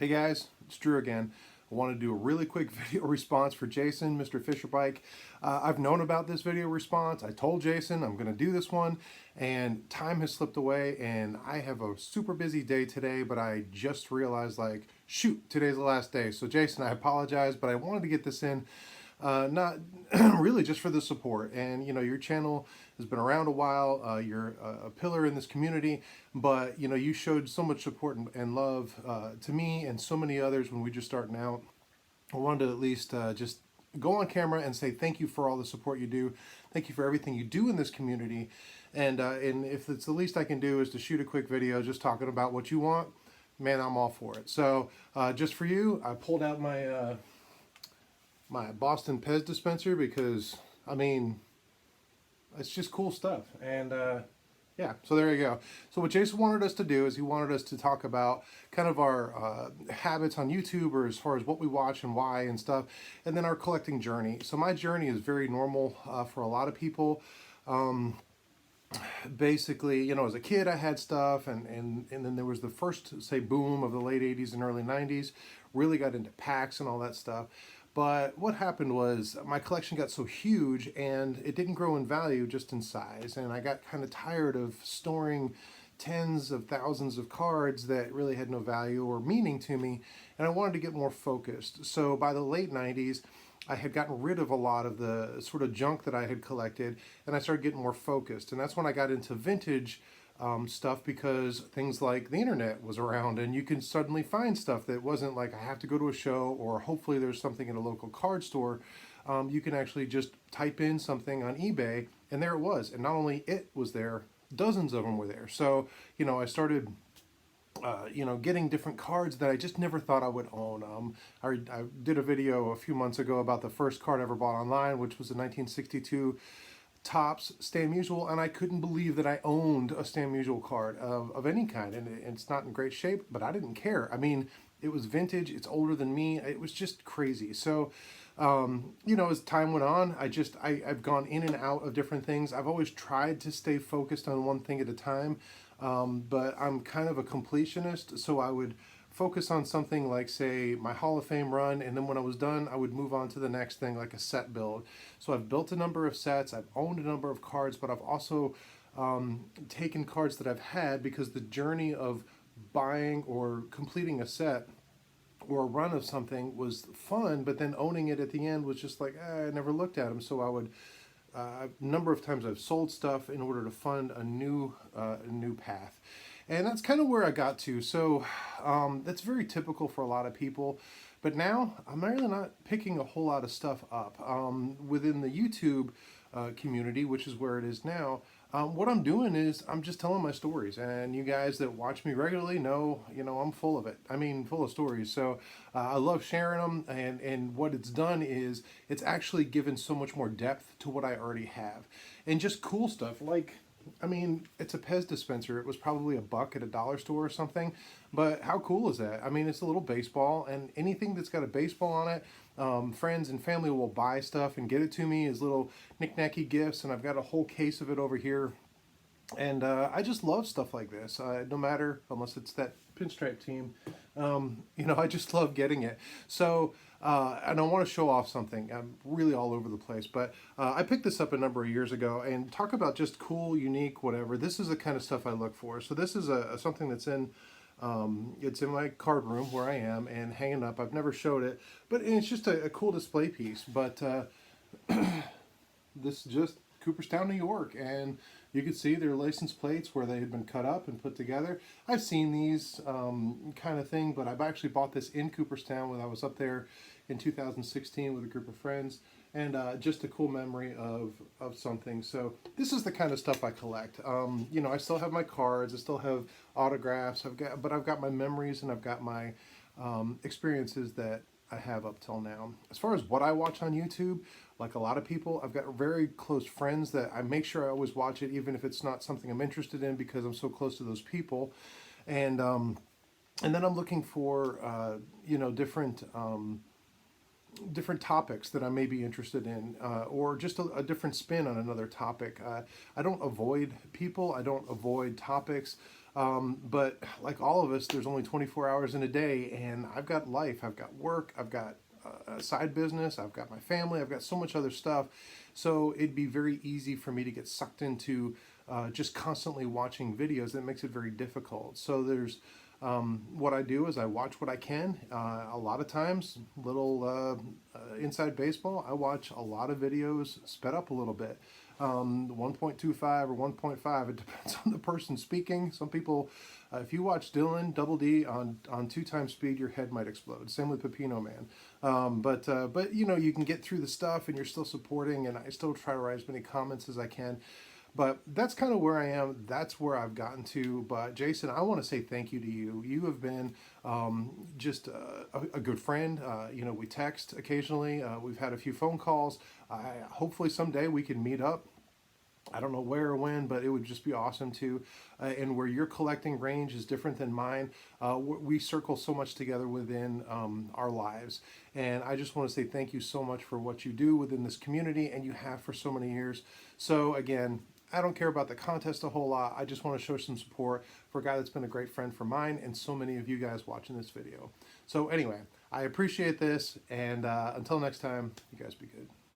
Hey guys, it's Drew again. I want to do a really quick video response for Jayson, Mr. Fisher Bike. I've known about this video response. I told Jayson I'm going to do this one, and time has slipped away, and I have a super busy day today, but I just realized, like, shoot, today's the last day. So Jayson, I apologize, but I wanted to get this in. Not really just for the support. And you know, your channel has been around a while. You're a pillar in this community, but you know, you showed so much support and love to me and so many others when we just starting out. I wanted to at least just go on camera and say thank you for all the support you do. Thank you for everything you do in this community. And if it's the least I can do is to shoot a quick video just talking about what you want, man, I'm all for it. So just for you, I pulled out my my Boston Pez dispenser because, I mean, it's just cool stuff. And yeah, so there you go. So what Jayson wanted us to do is he wanted us to talk about kind of our habits on YouTube, or as far as what we watch and why and stuff, and then our collecting journey. So my journey is very normal for a lot of people. Basically, you know, as a kid I had stuff, and then there was the first, say, boom of the late 80s and early 90s. Really got into packs and all that stuff. But what happened was my collection got so huge and it didn't grow in value, just in size. And I got kind of tired of storing tens of thousands of cards that really had no value or meaning to me. And I wanted to get more focused. So by the late 90s, I had gotten rid of a lot of the sort of junk that I had collected, and I started getting more focused. And that's when I got into vintage stuff, because things like the internet was around and you can suddenly find stuff that wasn't like I have to go to a show, or hopefully there's something in a local card store. You can actually just type in something on eBay and there it was. And not only it was there, dozens of them were there. So, you know, I started you know, getting different cards that I just never thought I would own. I did a video a few months ago about the first card I ever bought online, which was a 1962 Topps Stan Musial, and I couldn't believe that I owned a Stan Musial card of any kind, and it's not in great shape, but I didn't care. I mean, it was vintage, it's older than me, it was just crazy. So, you know, as time went on, I've gone in and out of different things. I've always tried to stay focused on one thing at a time, but I'm kind of a completionist, so I would focus on something like, say, my Hall of Fame run, and then when I was done, I would move on to the next thing, like a set build. So I've built a number of sets, I've owned a number of cards, but I've also taken cards that I've had, because the journey of buying or completing a set or a run of something was fun, but then owning it at the end was just like, I never looked at them. So I would, a number of times I've sold stuff in order to fund a new path. And that's kind of where I got to. So that's very typical for a lot of people. But now I'm really not picking a whole lot of stuff up. Within the YouTube community, which is where it is now, what I'm doing is I'm just telling my stories. And you guys that watch me regularly know, you know, I'm full of it. I mean, full of stories. So I love sharing them. And what it's done is it's actually given so much more depth to what I already have. And just cool stuff like, I mean, it's a Pez dispenser. It was probably $1 at a dollar store or something, but how cool is that? I mean, it's a little baseball, and anything that's got a baseball on it, friends and family will buy stuff and get it to me as little knick-knacky gifts, and I've got a whole case of it over here. And I just love stuff like this, no matter, unless it's that pinstripe team, you know, I just love getting it. So, and I want to show off something. I'm really all over the place, but I picked this up a number of years ago, and talk about just cool, unique, whatever. This is the kind of stuff I look for. So this is something that's in, it's in my card room where I am and hanging up. I've never showed it, but it's just a cool display piece. But this is just Cooperstown, New York, and you can see their license plates where they had been cut up and put together. I've seen these kind of thing, but I've actually bought this in Cooperstown when I was up there in 2016 with a group of friends, and just a cool memory of something. So this is the kind of stuff I collect. You know, I still have my cards, I still have autographs, but I've got my memories, and I've got my experiences that I have up till now. As far as what I watch on YouTube, like a lot of people, I've got very close friends that I make sure I always watch it, even if it's not something I'm interested in, because I'm so close to those people. And then I'm looking for you know, different topics that I may be interested in, or just a different spin on another topic. I don't avoid people, I don't avoid topics. But like all of us, there's only 24 hours in a day, and I've got life, I've got work, I've got a side business, I've got my family, I've got so much other stuff. So it'd be very easy for me to get sucked into just constantly watching videos. That makes it very difficult. So there's what I do is I watch what I can. A lot of times, little inside baseball, I watch a lot of videos sped up a little bit. 1.25 or 1.5, it depends on the person speaking. Some people, if you watch Dylan Double D on 2 times speed, your head might explode. Same with Pepino Man. But you know, you can get through the stuff and you're still supporting, and I still try to write as many comments as I can. But that's kind of where I am. That's where I've gotten to. But Jayson, I want to say thank you to you. You have been just a good friend. You know, we text occasionally. We've had a few phone calls. Hopefully someday we can meet up. I don't know where or when, but it would just be awesome to. And where your collecting range is different than mine, we circle so much together within our lives. And I just want to say thank you so much for what you do within this community, and you have for so many years. So again, I don't care about the contest a whole lot. I just want to show some support for a guy that's been a great friend for mine and so many of you guys watching this video. So anyway, I appreciate this, and until next time, you guys be good.